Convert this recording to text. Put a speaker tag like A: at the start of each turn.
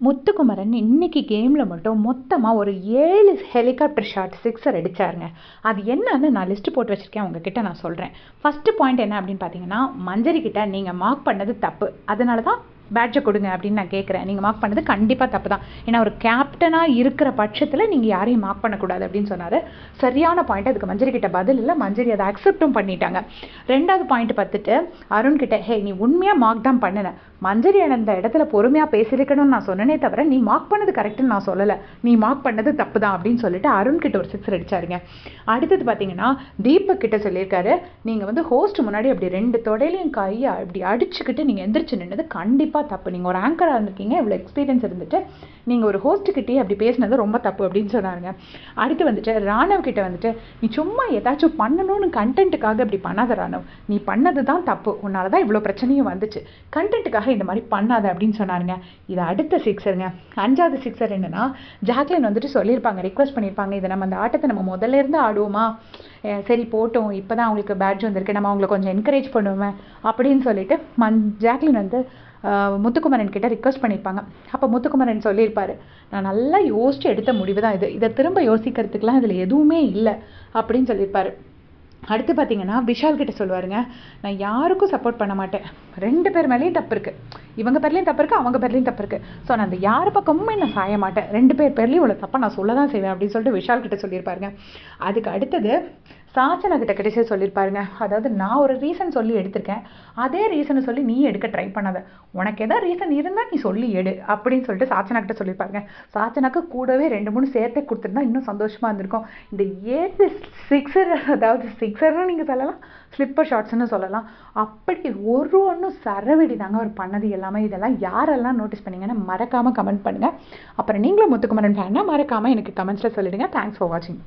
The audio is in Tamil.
A: முத்துக்குமரன் இன்னைக்கு கேமில் மட்டும் மொத்தமாக ஒரு 7 ஹெலிகாப்டர் ஷாட் சிக்ஸர் அடித்தாருங்க. அது என்னன்னு நான் லிஸ்ட்டு போட்டு வச்சுருக்கேன், உங்ககிட்ட நான் சொல்கிறேன். ஃபஸ்ட்டு பாயிண்ட் என்ன அப்படின்னு பார்த்தீங்கன்னா, மஞ்சரி கிட்ட நீங்கள் மார்க் பண்ணது தப்பு, அதனால தான் பேட்ஜை கொடுங்க அப்படின்னு நான் கேட்குறேன். நீங்கள் மார்க் பண்ணது கண்டிப்பாக தப்பு தான். ஏன்னா ஒரு கேப்டனாக இருக்கிற பட்சத்தில் நீங்கள் யாரையும் மார்க் பண்ணக்கூடாது அப்படின்னு சொன்னார். சரியான பாயிண்ட். அதுக்கு மஞ்சரி கிட்ட பதில் இல்லை, மஞ்சரி அதை அக்செப்டும் பண்ணிட்டாங்க. ரெண்டாவது பாயிண்ட் பார்த்துட்டு அருண் கிட்ட, ஹே நீ உண்மையாக மார்க் தான் பண்ணினேன், மஞ்சரி அந்த இடத்துல பொறுமையாக பேசியிருக்கணும்னு நான் சொன்னனே தவிர நீ மார்க் பண்ணது கரெக்டுன்னு நான் சொல்லலை, நீ மார்க் பண்ணது தப்பு தான் அப்படின்னு சொல்லிட்டு அருண் கிட்ட ஒரு சிக்ஸர் அடிச்சாருங்க. அடுத்தது பார்த்தீங்கன்னா தீபக் கிட்ட சொல்லியிருக்காரு, நீங்கள் வந்து ஹோஸ்ட் முன்னாடி அப்படி 2 தொடையிலையும் கையை அப்படி அடிச்சுக்கிட்டு நீங்கள் எந்திரிச்சு நின்னது கண்டிப்பாக தப்பு. நீங்கள் ஒரு ஆங்கராக இருந்திருக்கீங்க, இவ்வளோ எக்ஸ்பீரியன்ஸ் இருந்துட்டு நீங்கள் ஒரு ஹோஸ்ட்டுக்கிட்டே அப்படி பேசினது ரொம்ப தப்பு அப்படின்னு சொன்னாருங்க. அடுத்து வந்துட்டு ராணவ் கிட்ட வந்துட்டு, நீ சும்மா ஏதாச்சும் பண்ணணும்னு கண்டென்ட்டுக்காக இப்படி பண்ணாத ராணவ், நீ பண்ணது தான் தப்பு, உன்னால தான் இவ்வளோ பிரச்சனையும் வந்துச்சு, கண்டென்ட்டுக்காக இந்த மாதிரி பண்ணாத அப்படின்னு சொன்னாருங்க. இது அடுத்த சிக்ஸருங்க. 5வது சிக்ஸர் என்னன்னா, ஜாக்லின் வந்துட்டு சொல்லியிருப்பாங்க, ரிக்வெஸ்ட் பண்ணியிருப்பாங்க, இதை நம்ம அந்த ஆட்டத்தை நம்ம முதல்ல இருந்து ஆடுவோமா, சரி போட்டோம், இப்போ தான் அவங்களுக்கு பேட்ஜ் வந்திருக்கு, நம்ம அவங்களை கொஞ்சம் என்கரேஜ் பண்ணுவேன் அப்படின்னு சொல்லிட்டு ஜாக்லின் வந்து முத்துக்குமரன் கிட்ட ரிக்வெஸ்ட் பண்ணியிருப்பாங்க. அப்போ முத்துக்குமரன் சொல்லியிருப்பாரு, நான் நல்லா யோசிச்சு எடுத்த முடிவு தான் இது, இதை திரும்ப யோசிக்கிறதுக்கெலாம் இதில் எதுவுமே இல்லை அப்படின்னு சொல்லியிருப்பாரு. அடுத்து பார்த்தீங்கன்னா விஷால் கிட்ட சொல்லுவாருங்க, நான் யாருக்கும் சப்போர்ட் பண்ண மாட்டேன், 2 பேர் மேலேயும் தப்பு இருக்குது, இவங்க பேர்லேயும் தப்பு இருக்குது, அவங்க பேர்லேயும் தப்பு இருக்குது, ஸோ நான் அந்த யார் பக்கமுமே நான் சாய மாட்டேன், 2 பேர் பேர்லேயும் இவ்வளோ தப்பாக நான் சொல்ல தான் செய்வேன் அப்படின்னு சொல்லிட்டு விஷால் கிட்ட சொல்லியிருப்பாருங்க. அதுக்கு அடுத்தது சாச்சனா கிட்ட கடைசியாக சொல்லியிருப்பாருங்க, அதாவது நான் ஒரு ரீசன் சொல்லி எடுத்திருக்கேன், அதே ரீசனை சொல்லி நீ எடுக்க ட்ரை பண்ணாத, உனக்கு எதாவது ரீசன் இருந்தால் நீ சொல்லி எடு அப்படின்னு சொல்லிட்டு சாச்சனா கிட்ட சொல்லியிருப்பாருங்க. சாச்சனாக்கு கூடவே 2-3 சேர்த்தே கொடுத்துருந்தா இன்னும் சந்தோஷமாக இருந்திருக்கும். இந்த 7 சிக்ஸர், அதாவது சிக்ஸர்னு நீங்கள் சொல்லலாம், ஸ்லிப்பர் ஷாட்ஸ்ன்னு சொல்லலாம், அப்படி ஒன்றும் சரவெடி தாங்க அவர் பண்ணது எல்லாமே. இதெல்லாம் யாரெல்லாம் நோட்டீஸ் பண்ணீங்கன்னா மறக்காமல் கமெண்ட் பண்ணுங்கள். அப்புறம் நீங்களும் முத்துக்குமரன் ஃபேன்னா மறக்காமல் எனக்கு கமெண்ட்ஸில் சொல்லிடுங்க. தேங்க்ஸ் ஃபார் வாட்சிங்.